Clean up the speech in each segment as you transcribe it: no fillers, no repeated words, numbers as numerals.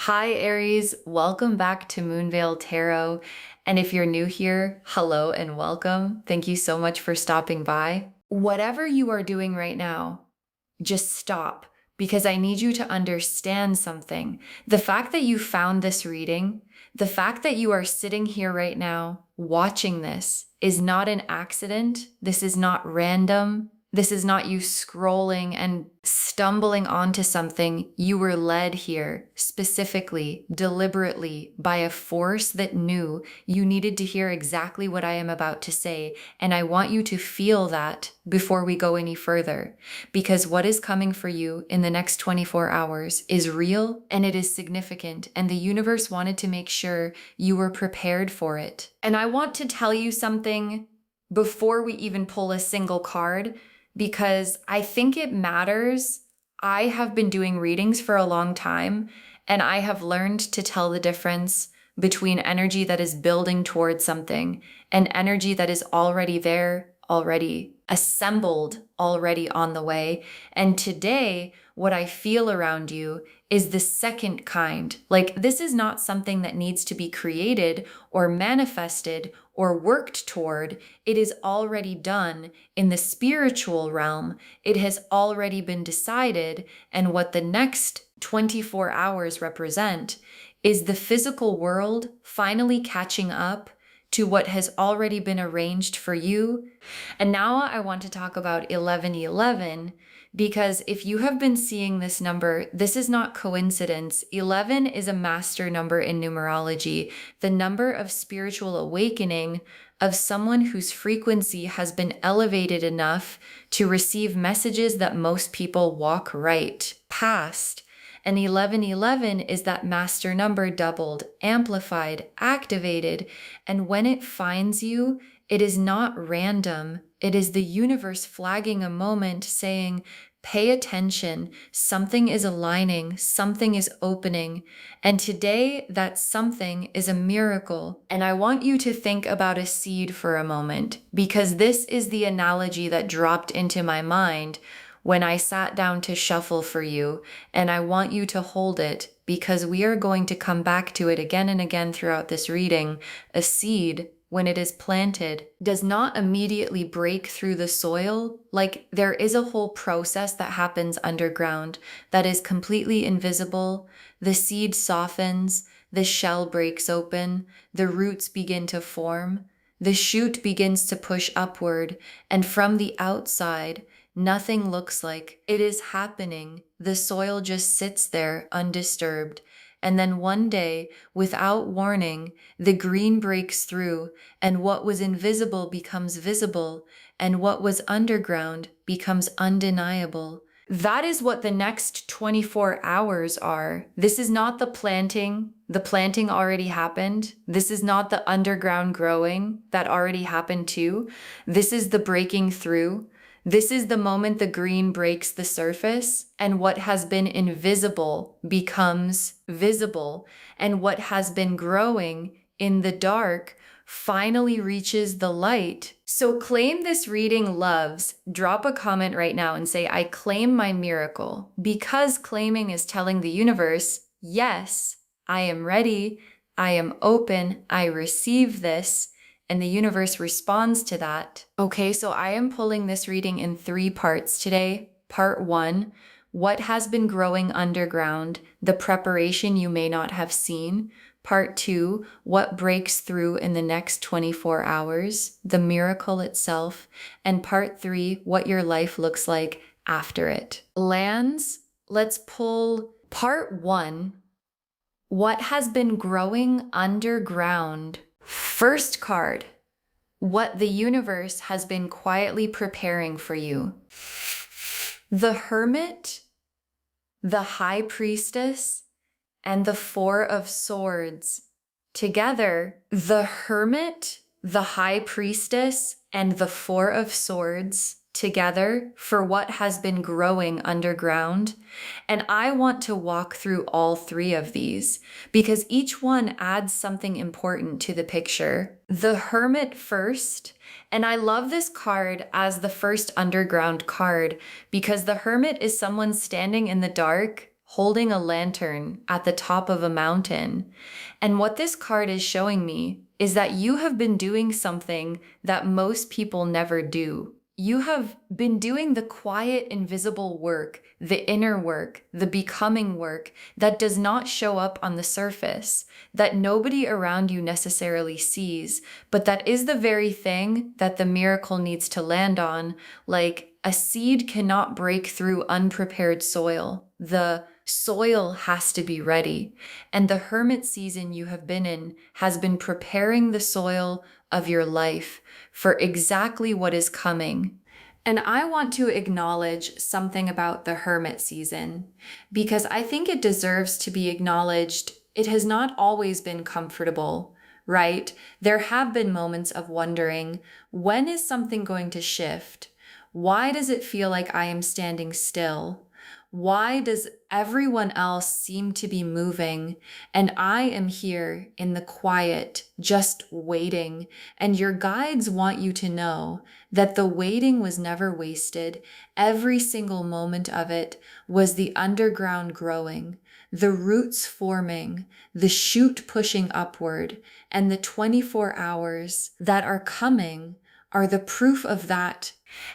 Hi, Aries. Welcome back to Moonveil Tarot. And if you're new here, hello and welcome. Thank you so much for stopping by. Whatever you are doing right now, just stop because I need you to understand something. The fact that you found this reading, the fact that you are sitting here right now watching this is not an accident. This is not random. This is not you scrolling and stumbling onto something. You were led here specifically, deliberately by a force that knew you needed to hear exactly what I am about to say. And I want you to feel that before we go any further, because what is coming for you in the next 24 hours is real and it is significant. And the universe wanted to make sure you were prepared for it. And I want to tell you something before we even pull a single card, because I think it matters. I have been doing readings for a long time, and I have learned to tell the difference between energy that is building towards something and energy that is already there, already assembled, already on the way. And today, what I feel around you is the second kind. Like, this is not something that needs to be created or manifested or worked toward. It is already done in the spiritual realm. It has already been decided. And what the next 24 hours represent is the physical world finally catching up to what has already been arranged for you. And now I want to talk about 1111, because if you have been seeing this number, this is not coincidence. 11 is a master number in numerology, the number of spiritual awakening of someone whose frequency has been elevated enough to receive messages that most people walk right past. And 1111 is that master number doubled, amplified, activated. And when it finds you, it is not random. It is the universe flagging a moment saying, pay attention. Something is aligning. Something is opening. And today, that something is a miracle. And I want you to think about a seed for a moment, because this is the analogy that dropped into my mind when I sat down to shuffle for you, and I want you to hold it because we are going to come back to it again and again throughout this reading. A seed, when it is planted, does not immediately break through the soil. Like, there is a whole process that happens underground that is completely invisible. The seed softens, the shell breaks open, the roots begin to form, the shoot begins to push upward, and from the outside, nothing looks like it is happening. The soil just sits there undisturbed. And then one day, without warning, the green breaks through, and what was invisible becomes visible, and what was underground becomes undeniable. That is what the next 24 hours are. This is not the planting. The planting already happened. This is not the underground growing that already happened too. This is the breaking through. This is the moment the green breaks the surface, and what has been invisible becomes visible, and what has been growing in the dark finally reaches the light. So claim this reading loves. Drop a comment right now and say, I claim my miracle, because claiming is telling the universe, yes, I am ready, I am open, I receive this. And the universe responds to that. Okay, so I am pulling this reading in 3 parts today. Part 1, what has been growing underground, the preparation you may not have seen. Part 2, what breaks through in the next 24 hours, the miracle itself. And part 3, what your life looks like after it. Lands, let's pull part 1, what has been growing underground. First card, what the universe has been quietly preparing for you. The Hermit, the High Priestess, and the Four of Swords. Together, the Hermit, the High Priestess, and the Four of Swords together for what has been growing underground. And I want to walk through all 3 of these because each one adds something important to the picture. The Hermit first, and I love this card as the first underground card because the Hermit is someone standing in the dark, holding a lantern at the top of a mountain. And what this card is showing me is that you have been doing something that most people never do. You have been doing the quiet, invisible work, the inner work, the becoming work that does not show up on the surface, that nobody around you necessarily sees, but that is the very thing that the miracle needs to land on. Like a seed cannot break through unprepared soil. The soil has to be ready. And the hermit season you have been in has been preparing the soil of your life for exactly what is coming. And I want to acknowledge something about the hermit season because I think it deserves to be acknowledged. It has not always been comfortable, right? There have been moments of wondering, when is something going to shift? Why does it feel like I am standing still? Why does everyone else seem to be moving and I am here in the quiet, just waiting? And your guides want you to know that the waiting was never wasted. Every single moment of it was the underground growing, the roots forming, the shoot pushing upward, and the 24 hours that are coming are the proof of that.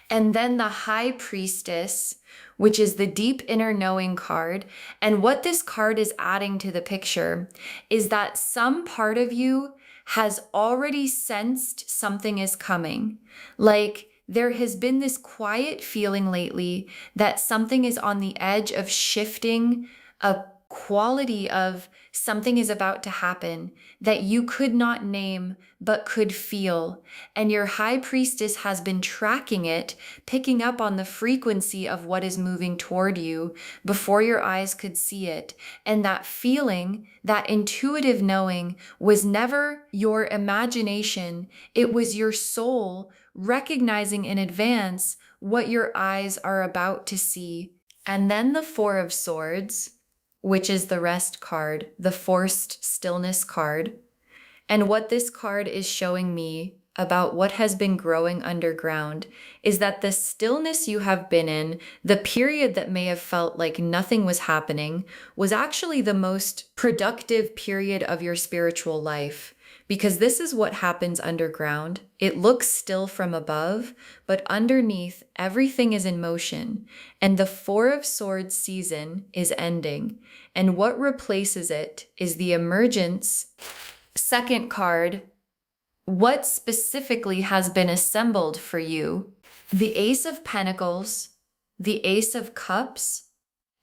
And then the High Priestess, which is the deep inner knowing card. And what this card is adding to the picture is that some part of you has already sensed something is coming. Like there has been this quiet feeling lately that something is on the edge of shifting, a quality of something is about to happen that you could not name but could feel. And your high priestess has been tracking it, picking up on the frequency of what is moving toward you before your eyes could see it. And that feeling, that intuitive knowing, was never your imagination. It was your soul recognizing in advance what your eyes are about to see. And then the Four of Swords, which is the rest card, the forced stillness card. And what this card is showing me about what has been growing underground is that the stillness you have been in, the period that may have felt like nothing was happening, was actually the most productive period of your spiritual life. Because this is what happens underground. It looks still from above, but underneath, everything is in motion. And the Four of Swords season is ending. And what replaces it is the emergence. Second card, what specifically has been assembled for you? The Ace of Pentacles, the Ace of Cups,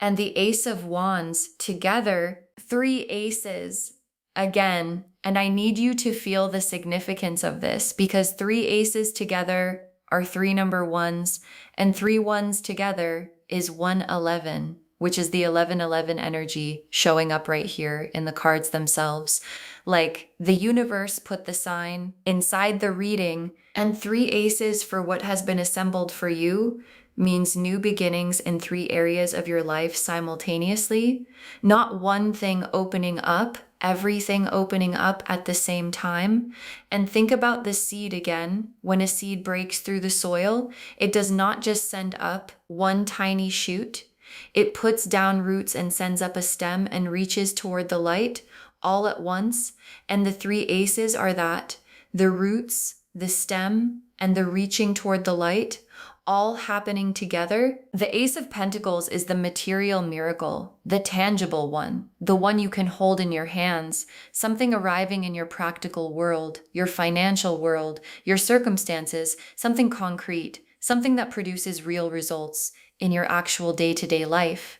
and the Ace of Wands together, three aces. Again, and I need you to feel the significance of this because three aces together are three number ones, and three ones together is 111, which is the 1111 energy showing up right here in the cards themselves. Like the universe put the sign inside the reading, and three aces for what has been assembled for you means new beginnings in three areas of your life simultaneously, not one thing opening up, everything opening up at the same time. And think about the seed again. When a seed breaks through the soil, it does not just send up one tiny shoot. It puts down roots and sends up a stem and reaches toward the light all at once. And the three aces are that: the roots, the stem, and the reaching toward the light, all happening together. The Ace of Pentacles is the material miracle, the tangible one, the one you can hold in your hands, something arriving in your practical world, your financial world, your circumstances, something concrete, something that produces real results in your actual day-to-day life.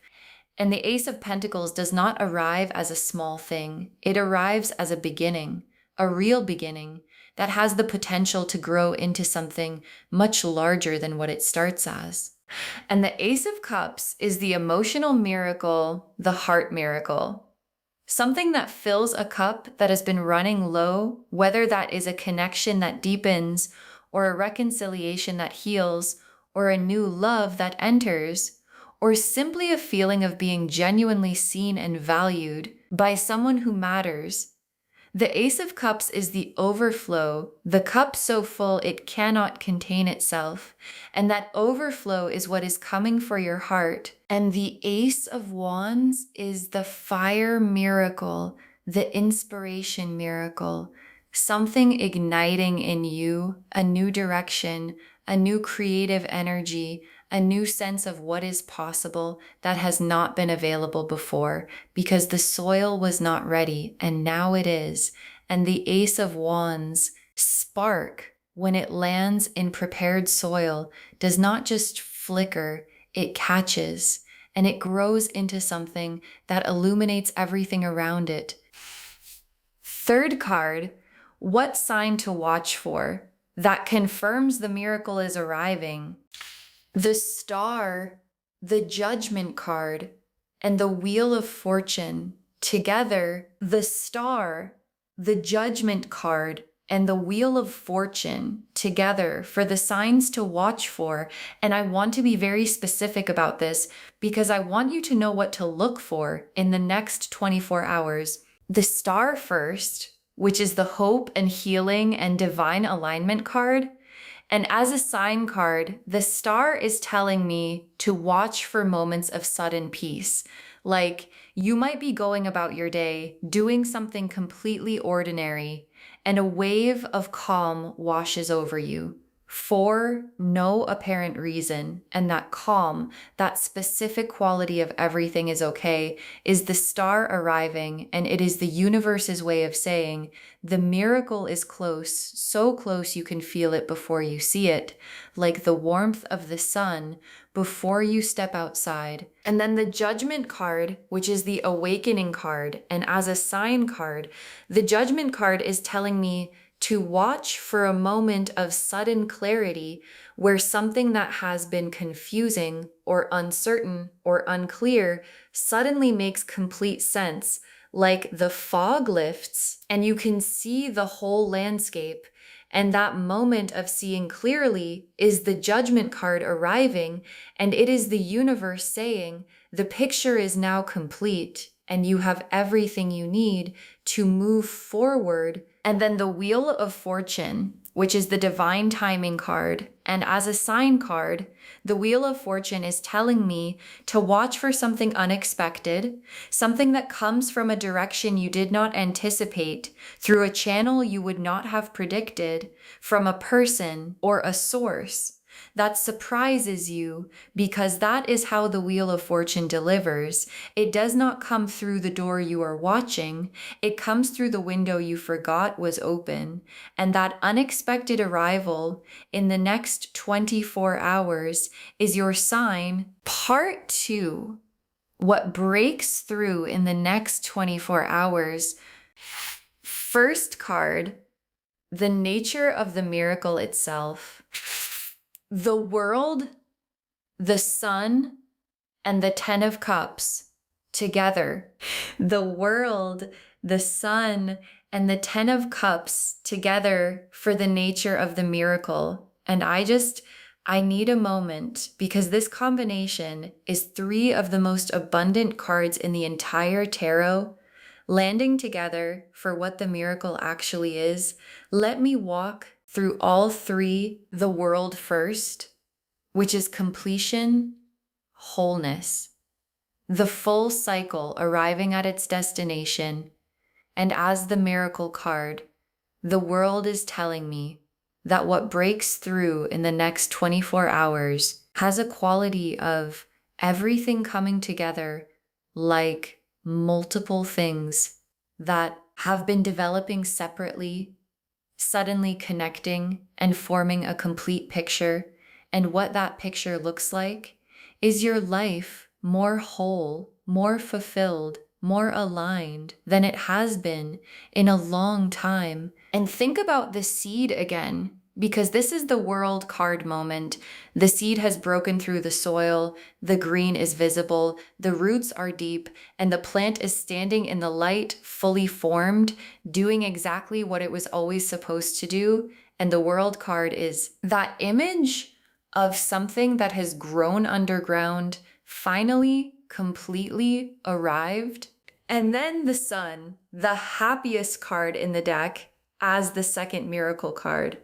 And the Ace of Pentacles does not arrive as a small thing. It arrives as a beginning, a real beginning that has the potential to grow into something much larger than what it starts as. And the Ace of Cups is the emotional miracle, the heart miracle. Something that fills a cup that has been running low, whether that is a connection that deepens, or a reconciliation that heals, or a new love that enters, or simply a feeling of being genuinely seen and valued by someone who matters. The Ace of Cups is the overflow, the cup so full it cannot contain itself. And that overflow is what is coming for your heart. And the Ace of Wands is the fire miracle, the inspiration miracle, something igniting in you, a new direction, a new creative energy, a new sense of what is possible that has not been available before because the soil was not ready and now it is. And the Ace of Wands spark when it lands in prepared soil does not just flicker, it catches and it grows into something that illuminates everything around it. Third card, what sign to watch for that confirms the miracle is arriving? The Star, the Judgment card, and the Wheel of Fortune. Together, the Star, the Judgment card, and the Wheel of Fortune together for the signs to watch for. And I want to be very specific about this because I want you to know what to look for in the next 24 hours. The Star first, which is the hope and healing and divine alignment card. And as a sign card, the Star is telling me to watch for moments of sudden peace. Like you might be going about your day, doing something completely ordinary, and a wave of calm washes over you for no apparent reason. And that calm, that specific quality of everything is okay, is the Star arriving, and it is the universe's way of saying, the miracle is close, so close you can feel it before you see it, like the warmth of the sun before you step outside. And then the Judgment card, which is the awakening card, and as a sign card, the Judgment card is telling me to watch for a moment of sudden clarity where something that has been confusing or uncertain or unclear suddenly makes complete sense, like the fog lifts and you can see the whole landscape. And that moment of seeing clearly is the Judgment card arriving, and it is the universe saying, the picture is now complete and you have everything you need to move forward. And then the Wheel of Fortune, which is the divine timing card. And as a sign card, the Wheel of Fortune is telling me to watch for something unexpected, something that comes from a direction you did not anticipate, through a channel you would not have predicted, from a person or a source that surprises you, because that is how the Wheel of Fortune delivers. It does not come through the door you are watching. It comes through the window you forgot was open. And that unexpected arrival in the next 24 hours is your sign. Part 2, what breaks through in the next 24 hours. First card, the nature of the miracle itself. The World, the Sun, and the Ten of Cups together. The World, the Sun, and the Ten of Cups together for the nature of the miracle. And I need a moment because this combination is 3 of the most abundant cards in the entire tarot, landing together for what the miracle actually is. Let me walk through all 3. The World first, which is completion, wholeness, the full cycle arriving at its destination. And as the miracle card, the World is telling me that what breaks through in the next 24 hours has a quality of everything coming together like multiple things that have been developing separately, suddenly connecting and forming a complete picture. And what that picture looks like is your life more whole, more fulfilled, more aligned than it has been in a long time. And think about the seed again, because this is the World card moment. The seed has broken through the soil, the green is visible, the roots are deep, and the plant is standing in the light, fully formed, doing exactly what it was always supposed to do. And the World card is that image of something that has grown underground, finally, completely arrived. And then the Sun, the happiest card in the deck, as the second miracle card.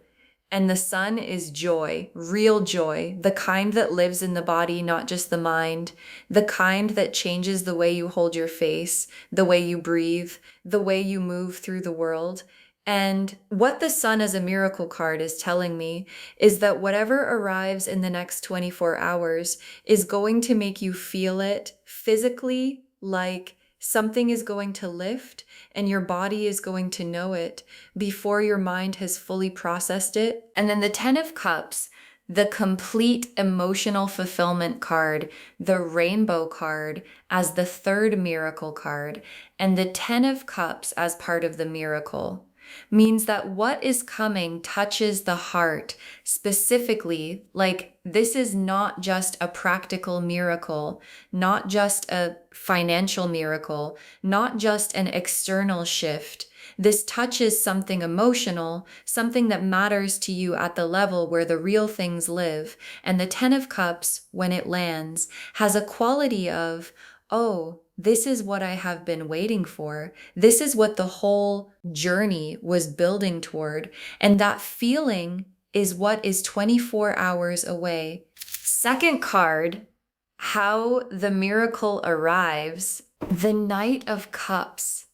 And the Sun is joy, real joy, the kind that lives in the body, not just the mind, the kind that changes the way you hold your face, the way you breathe, the way you move through the world. And what the Sun as a miracle card is telling me is that whatever arrives in the next 24 hours is going to make you feel it physically, like something is going to lift and your body is going to know it before your mind has fully processed it. And then the 10 of Cups, the complete emotional fulfillment card, the rainbow card as the third miracle card, and the 10 of Cups as part of the miracle, means that what is coming touches the heart specifically. Like, this is not just a practical miracle, not just a financial miracle, not just an external shift. This touches something emotional, something that matters to you at the level where the real things live. And the 10 of Cups, when it lands, has a quality of, oh, this is what I have been waiting for. This is what the whole journey was building toward. And that feeling is what is 24 hours away. Second card, how the miracle arrives. The Knight of Cups,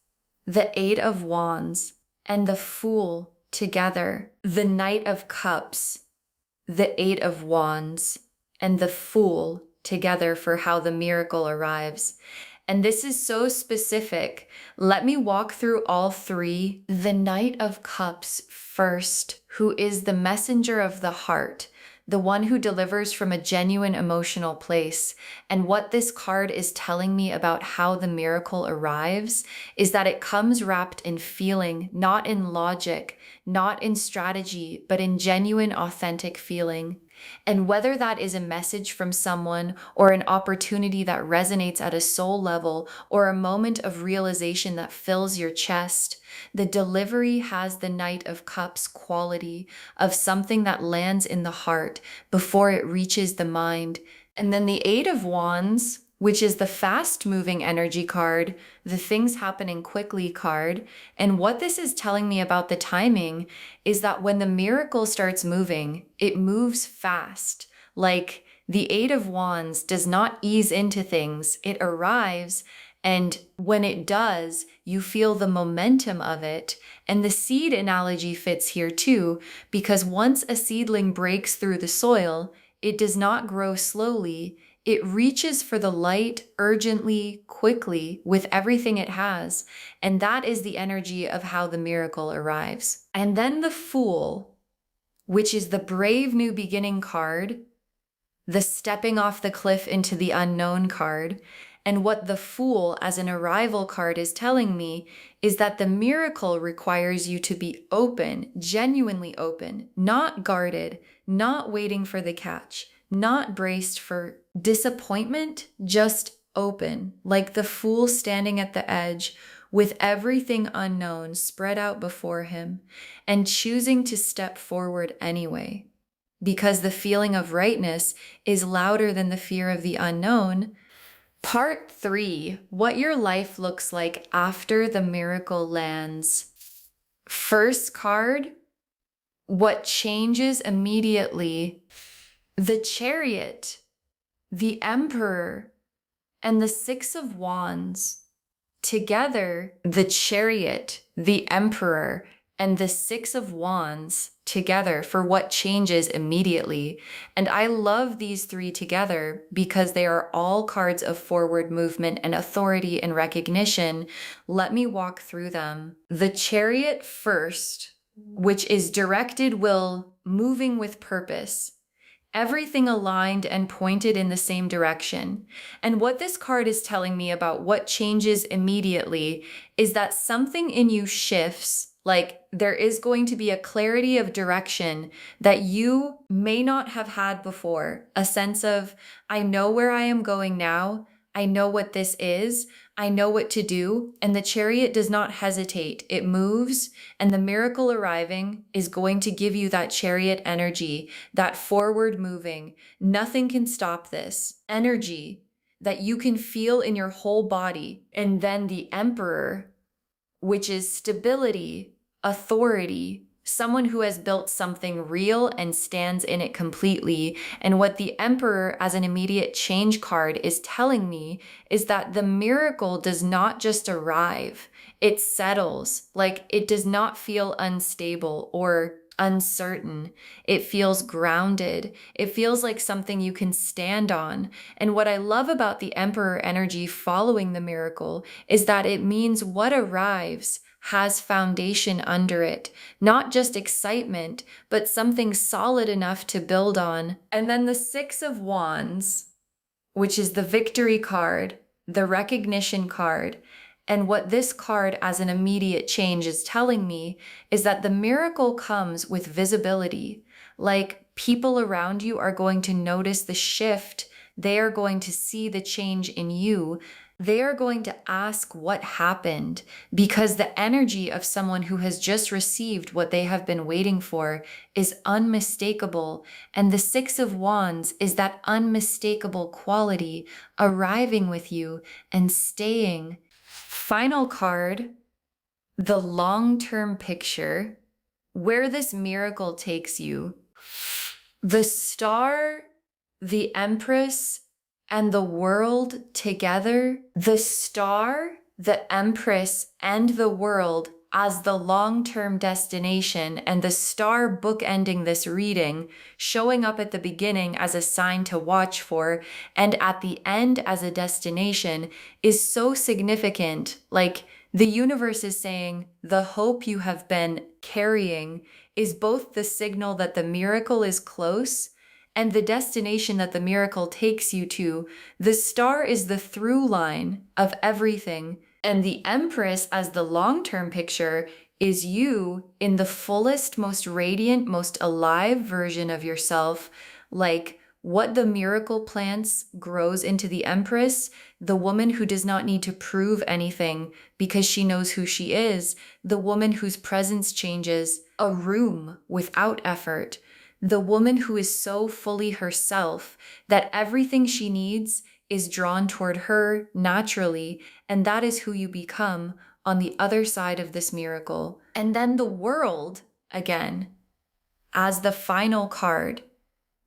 the Eight of Wands, and the Fool together. The Knight of Cups, the Eight of Wands, and the Fool together for how the miracle arrives. And this is so specific. Let me walk through all three. The Knight of Cups first, who is the messenger of the heart, the one who delivers from a genuine emotional place. And what this card is telling me about how the miracle arrives is that it comes wrapped in feeling, not in logic, not in strategy, but in genuine, authentic feeling. And whether that is a message from someone or an opportunity that resonates at a soul level or a moment of realization that fills your chest, the delivery has the Knight of Cups quality of something that lands in the heart before it reaches the mind. And then the Eight of Wands, which is the fast-moving energy card, the things happening quickly card. And what this is telling me about the timing is that when the miracle starts moving, it moves fast. Like, the Eight of Wands does not ease into things. It arrives, and when it does, you feel the momentum of it. And the seed analogy fits here too, because once a seedling breaks through the soil, it does not grow slowly. It reaches for the light urgently, quickly, with everything it has. And that is the energy of how the miracle arrives. And then the Fool, which is the brave new beginning card, the stepping off the cliff into the unknown card. And what the Fool as an arrival card is telling me is that the miracle requires you to be open, genuinely open, not guarded, not waiting for the catch, not braced for disappointment, just open, like the Fool standing at the edge with everything unknown spread out before him and choosing to step forward anyway. Because the feeling of rightness is louder than the fear of the unknown. Part 3, what your life looks like after the miracle lands. First card, what changes immediately. The Chariot, the Emperor, and the Six of Wands. Together, the Chariot, the Emperor, and the Six of Wands together for what changes immediately. And I love these three together because they are all cards of forward movement and authority and recognition. Let me walk through them. The Chariot first, which is directed will, moving with purpose. Everything aligned and pointed in the same direction. And what this card is telling me about what changes immediately is that something in you shifts. Like, there is going to be a clarity of direction that you may not have had before. A sense of, I know where I am going now. I know what this is. I know what to do. And the Chariot does not hesitate. It moves, and the miracle arriving is going to give you that Chariot energy, that forward moving. Nothing can stop this energy. that you can feel in your whole body. And then the Emperor, which is stability, authority, someone who has built something real and stands in it completely. And what the Emperor as an immediate change card is telling me is that the miracle does not just arrive, it settles. Like, it does not feel unstable or uncertain. It feels grounded. It feels like something you can stand on. And what I love about the Emperor energy following the miracle is that it means what arrives has foundation under it, not just excitement, but something solid enough to build on. And then the Six of Wands, which is the victory card, the recognition card. And what this card as an immediate change is telling me is that the miracle comes with visibility. Like, people around you are going to notice the shift. They are going to see the change in you. They are going to ask what happened, because the energy of someone who has just received what they have been waiting for is unmistakable. And the Six of Wands is that unmistakable quality arriving with you and staying. Final card, the long-term picture, where this miracle takes you. The Star, the Empress, and the World together. The Star, the Empress, and the World as the long-term destination, and the Star bookending this reading, showing up at the beginning as a sign to watch for, and at the end as a destination, is so significant. Like, the universe is saying the hope you have been carrying is both the signal that the miracle is close and the destination that the miracle takes you to. The Star is the through line of everything. And the Empress, as the long-term picture, is you in the fullest, most radiant, most alive version of yourself. Like, what the miracle plants grows into the Empress, the woman who does not need to prove anything because she knows who she is, the woman whose presence changes a room without effort, the woman who is so fully herself that everything she needs is drawn toward her naturally, and that is who you become on the other side of this miracle. And then the World, again, as the final card,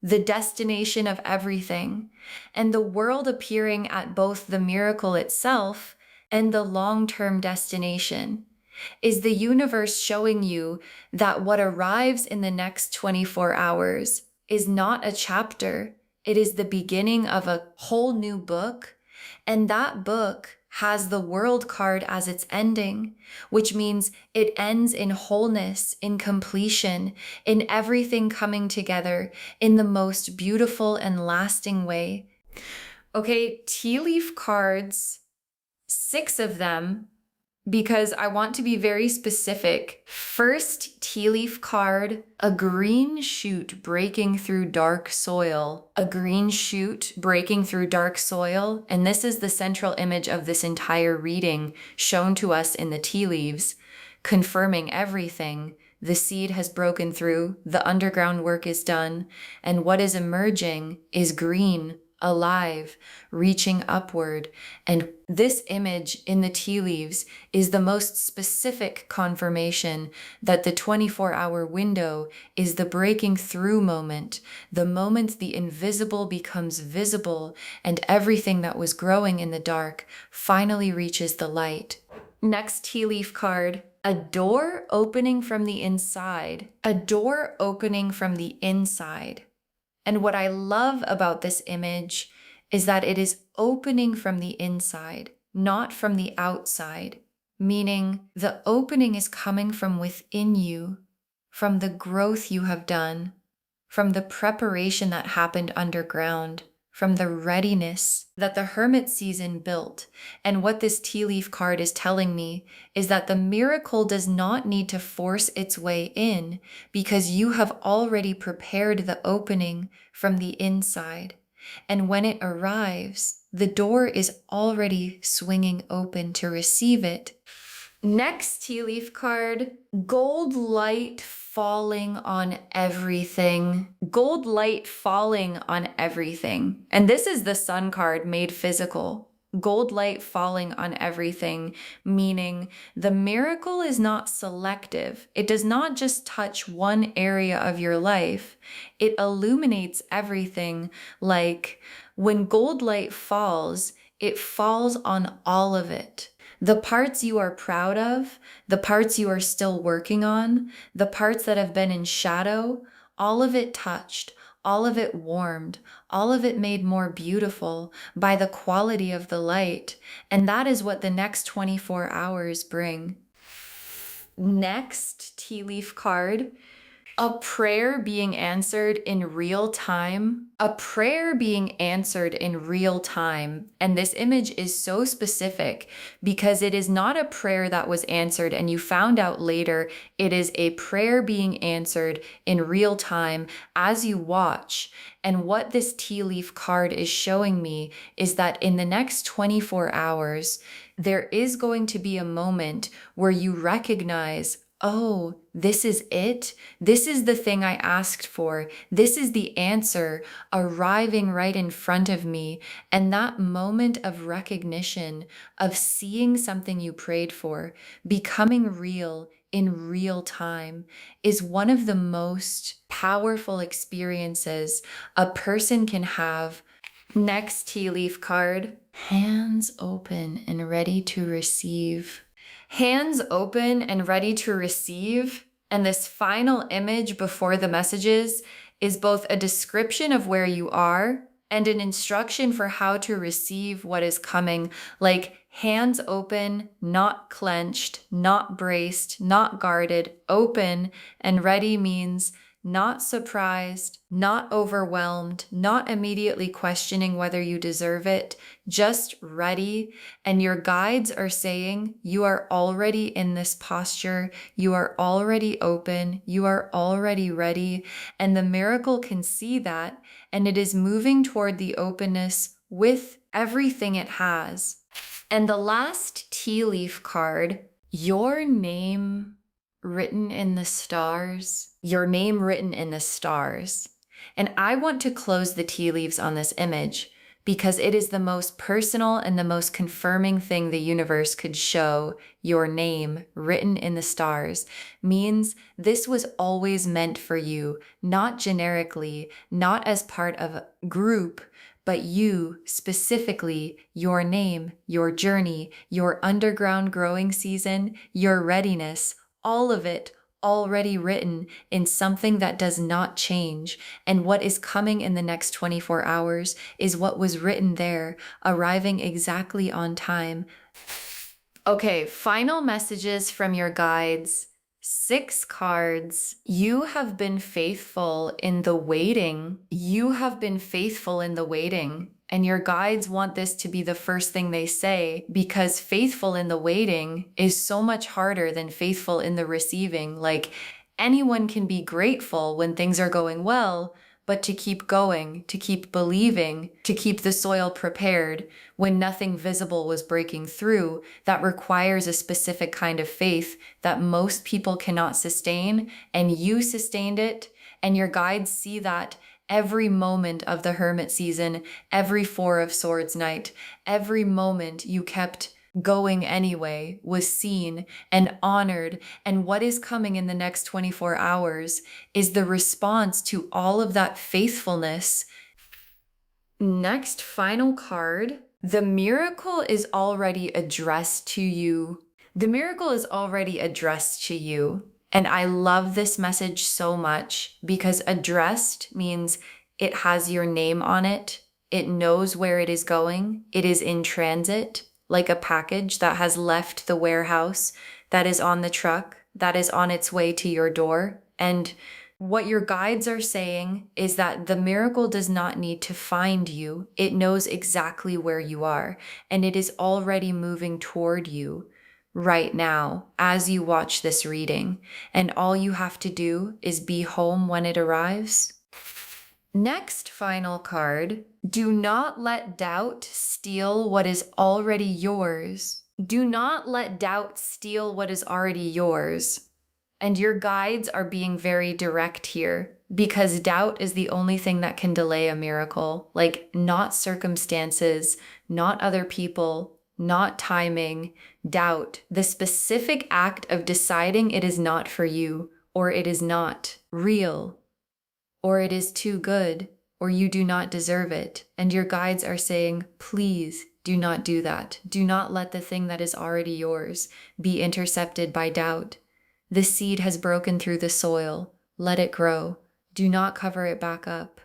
the destination of everything, and the World appearing at both the miracle itself and the long-term destination. Is the universe showing you that what arrives in the next 24 hours is not a chapter, it is the beginning of a whole new book, and that book has the World card as its ending, which means it ends in wholeness, in completion, in everything coming together in the most beautiful and lasting way. Okay, tea leaf cards, 6 of them, because I want to be very specific. First tea leaf card, a green shoot breaking through dark soil. A green shoot breaking through dark soil. And this is the central image of this entire reading shown to us in the tea leaves, confirming everything. The seed has broken through, the underground work is done, and what is emerging is green, alive, reaching upward. And this image in the tea leaves is the most specific confirmation that the 24-hour window is the breaking through moment, the moment the invisible becomes visible and everything that was growing in the dark finally reaches the light. Next tea leaf card, a door opening from the inside. A door opening from the inside. And what I love about this image is that it is opening from the inside, not from the outside, meaning the opening is coming from within you, from the growth you have done, from the preparation that happened underground, from the readiness that the hermit season built. And what this tea leaf card is telling me is that the miracle does not need to force its way in, because you have already prepared the opening from the inside. And when it arrives, the door is already swinging open to receive it. Next tea leaf card, gold light falling on everything. Gold light falling on everything. And this is the Sun card made physical. Gold light falling on everything, meaning the miracle is not selective. It does not just touch one area of your life. It illuminates everything. Like when gold light falls, it falls on all of it. The parts you are proud of, the parts you are still working on, the parts that have been in shadow, all of it touched, all of it warmed, all of it made more beautiful by the quality of the light. And that is what the next 24 hours bring. Next tea leaf card. A prayer being answered in real time. A prayer being answered in real time. And this image is so specific because it is not a prayer that was answered and you found out later. It is a prayer being answered in real time as you watch. And what this tea leaf card is showing me is that in the next 24 hours, there is going to be a moment where you recognize, oh, this is it. This is the thing I asked for. This is the answer arriving right in front of me. And that moment of recognition, of seeing something you prayed for, becoming real in real time, is one of the most powerful experiences a person can have. Next tea leaf card, hands open and ready to receive. Hands open and ready to receive. And this final image before the messages is both a description of where you are and an instruction for how to receive what is coming. Like hands open, not clenched, not braced, not guarded. Open and ready means not surprised, not overwhelmed, not immediately questioning whether you deserve it, just ready. And your guides are saying you are already in this posture. You are already open. You are already ready. And the miracle can see that. And it is moving toward the openness with everything it has. And the last tea leaf card, your name written in the stars, your name written in the stars. And I want to close the tea leaves on this image because it is the most personal and the most confirming thing the universe could show. Your name written in the stars means this was always meant for you, not generically, not as part of a group, but you specifically, your name, your journey, your underground growing season, your readiness, all of it already written in something that does not change. And what is coming in the next 24 hours is what was written there, arriving exactly on time. Okay, final messages from your guides. 6 cards. You have been faithful in the waiting. You have been faithful in the waiting. And your guides want this to be the first thing they say because faithful in the waiting is so much harder than faithful in the receiving. Like anyone can be grateful when things are going well, but to keep going, to keep believing, to keep the soil prepared when nothing visible was breaking through, that requires a specific kind of faith that most people cannot sustain, and you sustained it, and your guides see that every moment of the hermit season, every 4 of Swords night, every moment you kept going anyway was seen and honored. And what is coming in the next 24 hours is the response to all of that faithfulness. Next, final card. The miracle is already addressed to you. The miracle is already addressed to you. And I love this message so much because addressed means it has your name on it. It knows where it is going. It is in transit, like a package that has left the warehouse, that is on the truck, that is on its way to your door. And what your guides are saying is that the miracle does not need to find you. It knows exactly where you are, and it is already moving toward you right now as you watch this reading. And all you have to do is be home when it arrives. Next final card. Do not let doubt steal what is already yours. Do not let doubt steal what is already yours. And your guides are being very direct here because doubt is the only thing that can delay a miracle. Like, not circumstances, not other people, not timing, doubt. The specific act of deciding it is not for you, or it is not real, or it is too good, or you do not deserve it. And your guides are saying, please do not do that. Do not let the thing that is already yours be intercepted by doubt. The seed has broken through the soil. Let it grow. Do not cover it back up.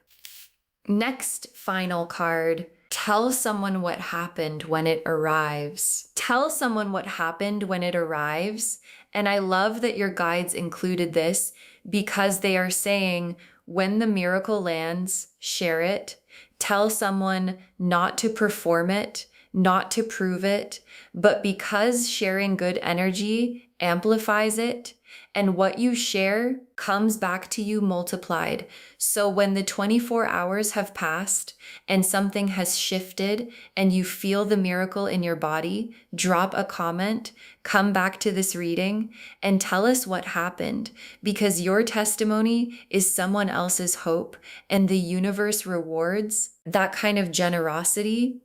Next final card. Tell someone what happened when it arrives. Tell someone what happened when it arrives. And I love that your guides included this because they are saying, when the miracle lands, share it. Tell someone not to perform it, not to prove it, but because sharing good energy amplifies it, and what you share comes back to you multiplied. So when the 24 hours have passed and something has shifted and you feel the miracle in your body, drop a comment, come back to this reading and tell us what happened, because your testimony is someone else's hope, and the universe rewards that kind of generosity.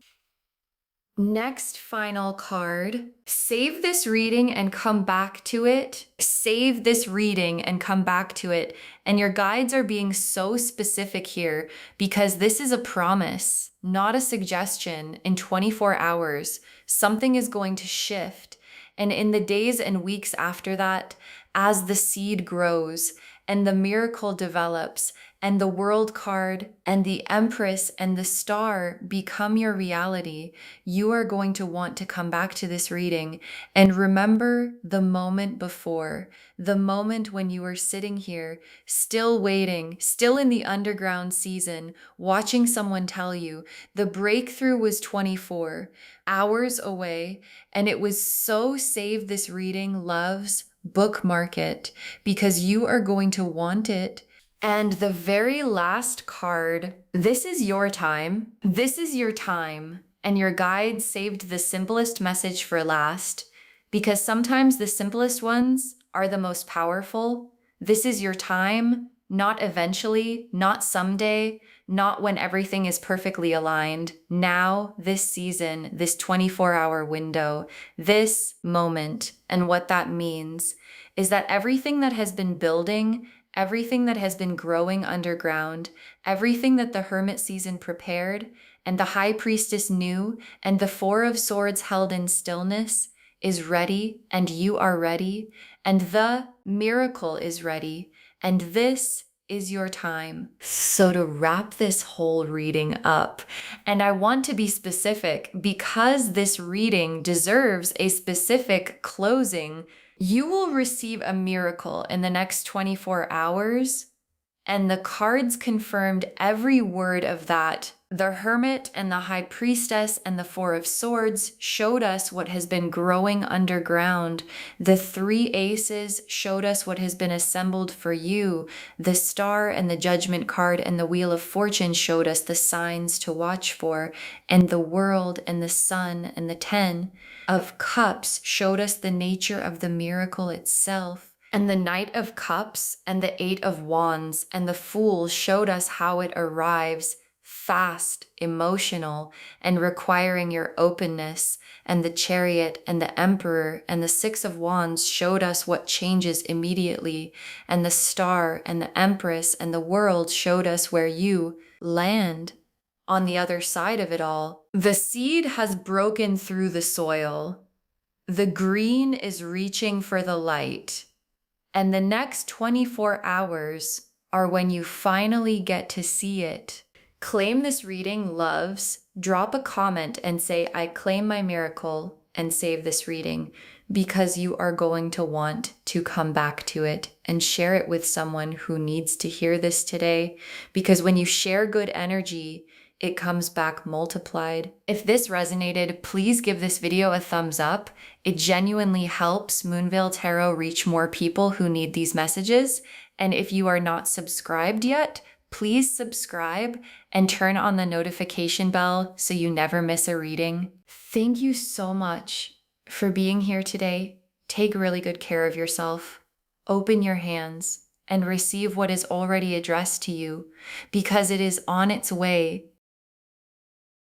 Next final card. Save this reading and come back to it. Save this reading and come back to it. And your guides are being so specific here because this is a promise, not a suggestion. In 24 hours, something is going to shift. And in the days and weeks after that, as the seed grows and the miracle develops, and the world card and the Empress and the star become your reality, you are going to want to come back to this reading and remember the moment before, the moment when you were sitting here, still waiting, still in the underground season, watching someone tell you the breakthrough was 24 hours away, and it was so save this reading, loves, bookmark it, because you are going to want it. And the very last card, this is your time. This is your time. And your guide saved the simplest message for last, because sometimes the simplest ones are the most powerful. This is your time, not eventually, not someday, not when everything is perfectly aligned. Now, this season, this 24-hour window, this moment. And what that means is that everything that has been building, everything that has been growing underground, everything that the Hermit season prepared, and the High Priestess knew, and the Four of Swords held in stillness, is ready, and you are ready, and the miracle is ready, and this is your time. So to wrap this whole reading up, and I want to be specific because this reading deserves a specific closing, you will receive a miracle in the next 24 hours, and the cards confirmed every word of that. The Hermit and the High Priestess and the Four of Swords showed us what has been growing underground. The Three Aces showed us what has been assembled for you. The Star and the Judgment card and the Wheel of Fortune showed us the signs to watch for. And the World and the Sun and the Ten of Cups showed us the nature of the miracle itself. And the Knight of Cups and the Eight of Wands and the Fool showed us how it arrives, fast, emotional, and requiring your openness. And the Chariot and the Emperor and the Six of Wands showed us what changes immediately. And the Star and the Empress and the World showed us where you land on the other side of it all. The seed has broken through the soil. The green is reaching for the light. And the next 24 hours are when you finally get to see it. Claim this reading, loves. Drop a comment and say, I claim my miracle, and save this reading, because you are going to want to come back to it and share it with someone who needs to hear this today. Because when you share good energy, it comes back multiplied. If this resonated, please give this video a thumbs up. It genuinely helps Moonveil Tarot reach more people who need these messages. And if you are not subscribed yet, please subscribe and turn on the notification bell so you never miss a reading. Thank you so much for being here today. Take really good care of yourself. Open your hands and receive what is already addressed to you, because it is on its way